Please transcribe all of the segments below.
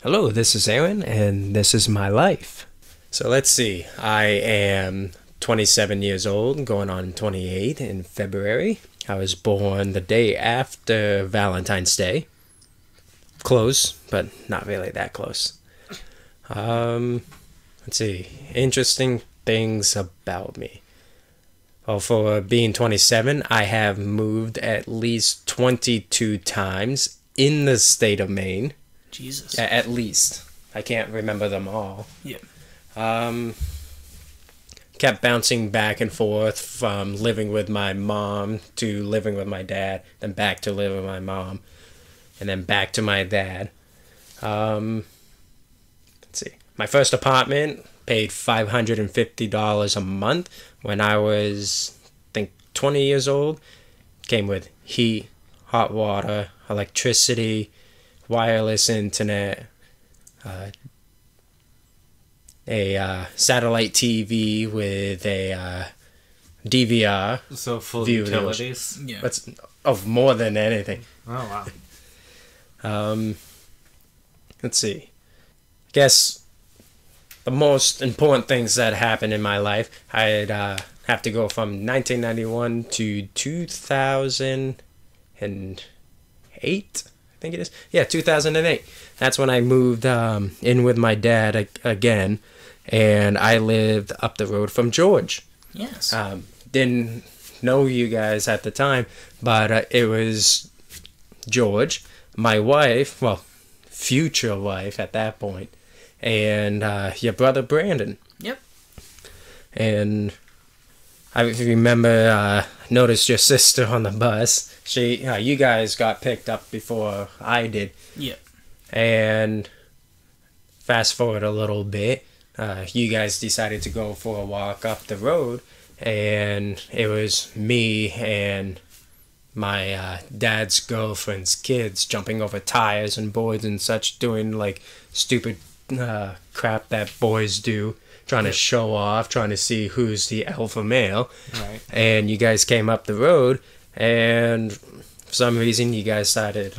Hello, this is Aaron, and this is my life. So let's see. I am 27 years old, going on 28 in February. I was born the day after Valentine's Day. Close, but not really that close. Let's see. Interesting things about me. Well, for being 27, I have moved at least 22 times in the state of Maine. Jesus. At least. I can't remember them all. Yeah. Kept bouncing back and forth from living with my mom to living with my dad, then back to living with my mom, and then back to my dad. Let's see. My first apartment paid $550 a month when I was, I think, 20 years old. Came with heat, hot water, electricity, wireless internet, a satellite TV with a DVR. So full view utilities. Yeah. That's of more than anything. Oh wow. Let's see. I guess the most important things that happened in my life, I'd have to go from 1991 to 2008. I think it is. Yeah, 2008. That's when I moved in with my dad again, and I lived up the road from George. Yes. Didn't know you guys at the time, but it was George, my wife, well, future wife at that point, and your brother Brandon. Yep. And I remember noticed your sister on the bus. You guys got picked up before I did. Yep. And fast forward a little bit, you guys decided to go for a walk up the road, and it was me and my dad's girlfriend's kids jumping over tires and boards and such, doing like stupid crap that boys do, trying to show off, trying to see who's the alpha male. Right. And you guys came up the road, and for some reason you guys started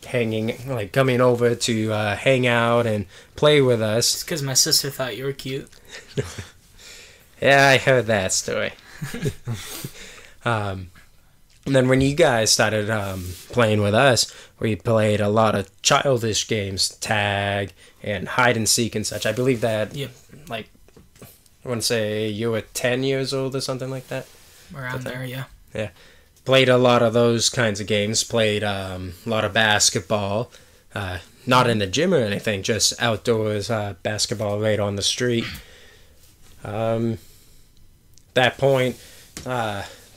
coming over to hang out and play with us. It's because my sister thought you were cute. Yeah, I heard that story. And then when you guys started playing with us, we played a lot of childish games, tag and hide and seek and such. I believe that, Yep. like, I want to say you were 10 years old or something like that. Around there, yeah. Yeah. Played a lot of those kinds of games. Played a lot of basketball. Not in the gym or anything, just outdoors basketball right on the street. That point,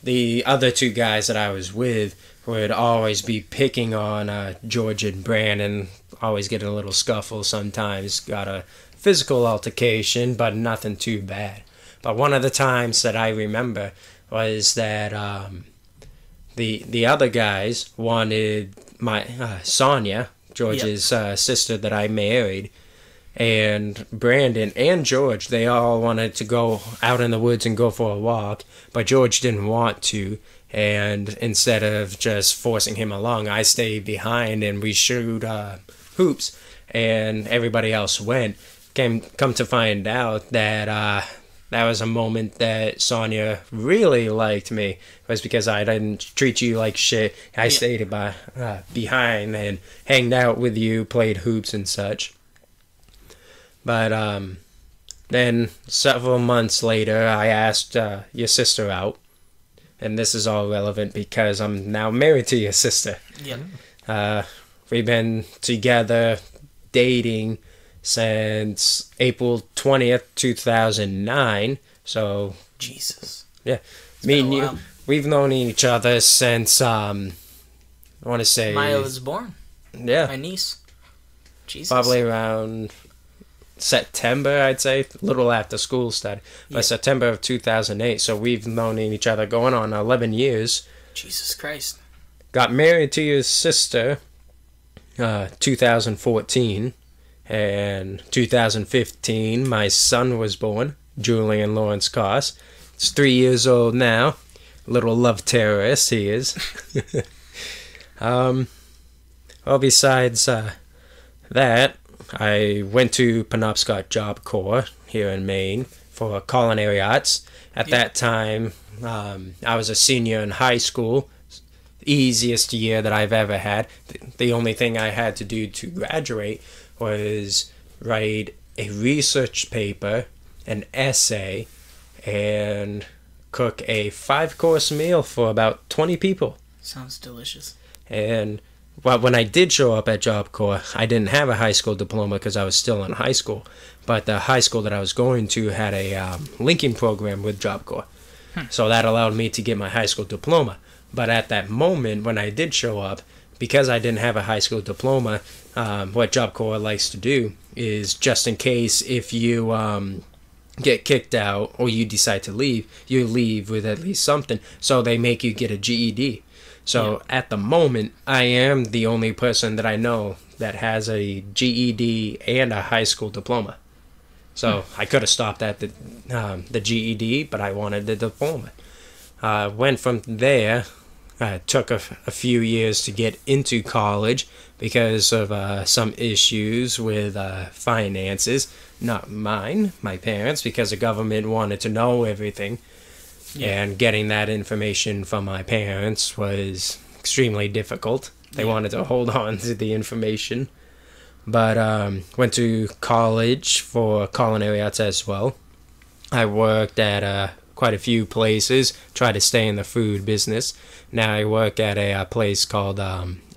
the other two guys that I was with would always be picking on George and Brandon, always getting a little scuffle sometimes, got a physical altercation, but nothing too bad. But one of the times that I remember was that the other guys wanted my Sonia, George's sister that I married, and Brandon and George, they all wanted to go out in the woods and go for a walk, but George didn't want to, and instead of just forcing him along, I stayed behind and we shoot hoops, and everybody else went. Come to find out that that was a moment that Sonia really liked me. It was because I didn't treat you like shit. I stayed behind and hanged out with you, played hoops and such. But then several months later, I asked your sister out. And this is all relevant because I'm now married to your sister. Yep. We've been together dating since April 20th, 2009. So, Jesus. yeah. It's Me been a and you, while. we've known each other since, I want to say... Maya was born. Yeah. My niece. Jesus. Probably around September, I'd say, a little after school started. But Yeah. September of 2008, so we've known each other going on 11 years. Jesus Christ. Got married to your sister 2014, and 2015 my son was born, Julian Lawrence Koss. He's 3 years old now. Little love terrorist he is. Well, besides that, I went to Penobscot Job Corps here in Maine for culinary arts. At that time, I was a senior in high school. Easiest year that I've ever had. The only thing I had to do to graduate was write a research paper, an essay, and cook a 5-course meal for about 20 people. Sounds delicious. And when I did show up at Job Corps, I didn't have a high school diploma because I was still in high school. But the high school that I was going to had a linking program with Job Corps. So that allowed me to get my high school diploma. But at that moment, when I did show up, because I didn't have a high school diploma, what Job Corps likes to do is, just in case if you get kicked out or you decide to leave, you leave with at least something. So they make you get a GED. So at the moment, I am the only person that I know that has a GED and a high school diploma. So I could have stopped at the GED, but I wanted the diploma. Went from there. Took a few years to get into college because of some issues with finances. Not mine, my parents, because the government wanted to know everything. And getting that information from my parents was extremely difficult. They wanted to hold on to the information. But went to college for culinary arts as well. I worked at quite a few places, tried to stay in the food business. Now I work at a place called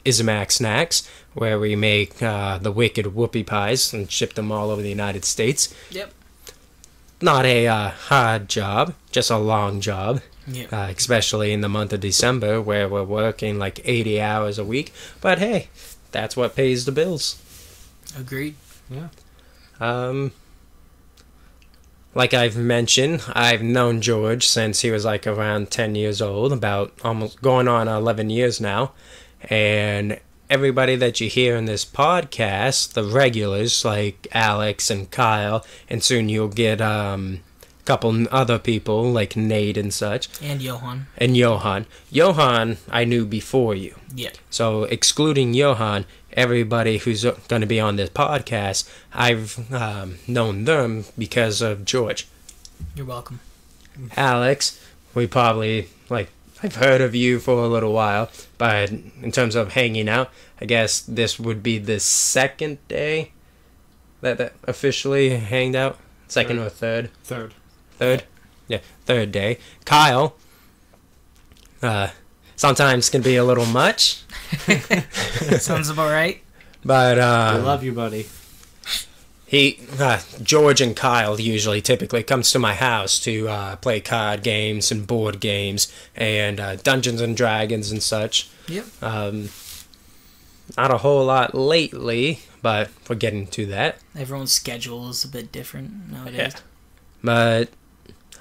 Ismac Snacks, where we make the wicked whoopie pies and ship them all over the United States. Yep. Not a hard job, just a long job. Yep. Especially in the month of December, where we're working like 80 hours a week. But hey, that's what pays the bills. Agreed. Yeah. Like I've mentioned, I've known George since he was like around 10 years old, about almost going on 11 years now. And everybody that you hear in this podcast, the regulars like Alex and Kyle, and soon you'll get a couple other people like Nate and such. And Johan. And Johan. Johan, I knew before you. Yeah. So excluding Johan, everybody who's going to be on this podcast, I've known them because of George. You're welcome. Alex, we probably, I've heard of you for a little while, but in terms of hanging out, I guess this would be the second day that officially hanged out. Second or third? Third? Yeah, third day. Kyle, sometimes can be a little much. Sounds about right. But I love you, buddy. George and Kyle usually typically comes to my house to play card games and board games and Dungeons and Dragons and such. Yep. Not a whole lot lately, but we're getting to that. Everyone's schedule is a bit different nowadays. Yeah. But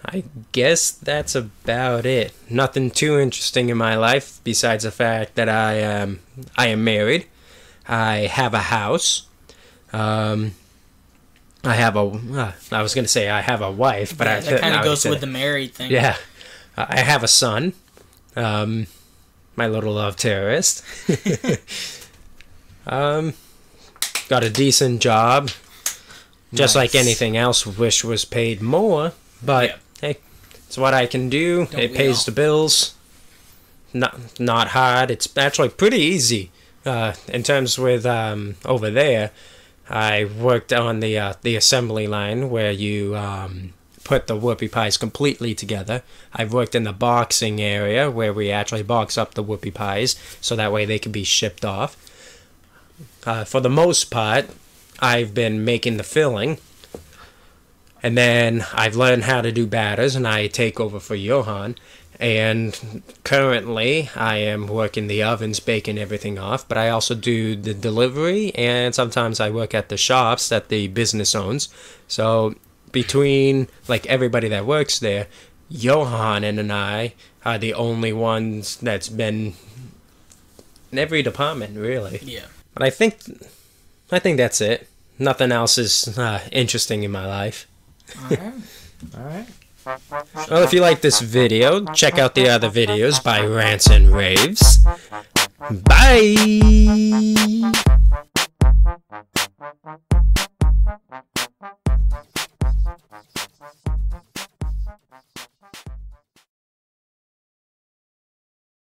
I guess that's about it. Nothing too interesting in my life besides the fact that I am married. I have a house. I was going to say I have a wife, but that kind of goes with the married thing. Yeah. I have a son. My little love terrorist. Got a decent job. Just like anything else, wish was paid more. But, hey, it's what I can do. It pays the bills. Not hard. It's actually pretty easy. In terms with over there, I worked on the assembly line where you put the whoopie pies completely together. I've worked in the boxing area where we actually box up the whoopie pies so that way they can be shipped off. For the most part, I've been making the filling. And then I've learned how to do batters, and I take over for Johan. And currently, I am working the ovens, baking everything off. But I also do the delivery, and sometimes I work at the shops that the business owns. So between everybody that works there, Johan and I are the only ones that's been in every department, really. Yeah. But I think that's it. Nothing else is interesting in my life. All right. Well, if you like this video, check out the other videos by Rants and Raves. Bye!